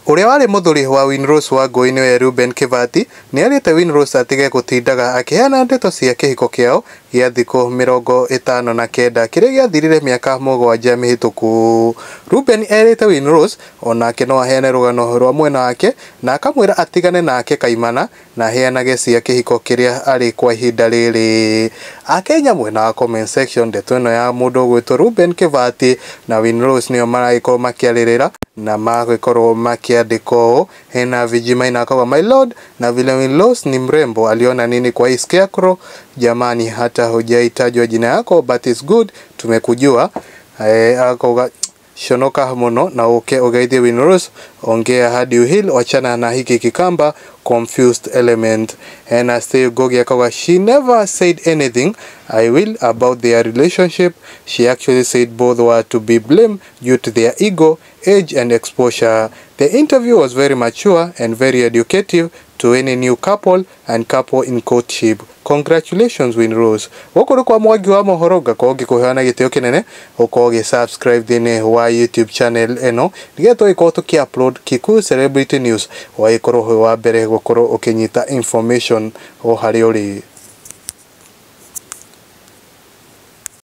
Uria wari muthuri wa Winrose wa Ngũi niwe Reuben Kivati ni arite Winrose atige gutindaga akiheana ndeto cia kihiko kiao gia thikũ 59 kiria giathirire miaka 7 mihituku. Reuben erite Winrose onake no aheane rugano rwa mwena wake na akamwira atigane nake kaimana na aheanage cia kihiko kiria ari kwa ihinda riri. Akenya mwena wa comment section ndeto ino ya mundu gwitwo Reuben Kivati na Winrose nio maraikorwo makiaririra na magwikorwo makiandiko hena Vijimaina akawa my lord na vile Winrose ni mrembo aliona nini kwa hii scarecrow. Jamani, hata hujaitajwa jina yako but it's good tumekujua. Akoga shonoka muno na ugeithie Winrose ongea hadi uhil wachana na hiki kikamba confused element. And I still Gogi akawa she never said anything I will about their relationship. She actually said both were to be blamed due to their ego, age and exposure. The interview was very mature and very educative to any new couple and couple in courtship. Congratulations Winrose. Wokuru kwa mwagi wa Mohoro gakorwo ngikuheana gitio kinene ukorwo subscribe thini wa YouTube channel eno nigetwo ikorwo tuki-upload Kikuyu celebrity news wa ikorwo wa mbere gukorwo ukinyita information o hari uri.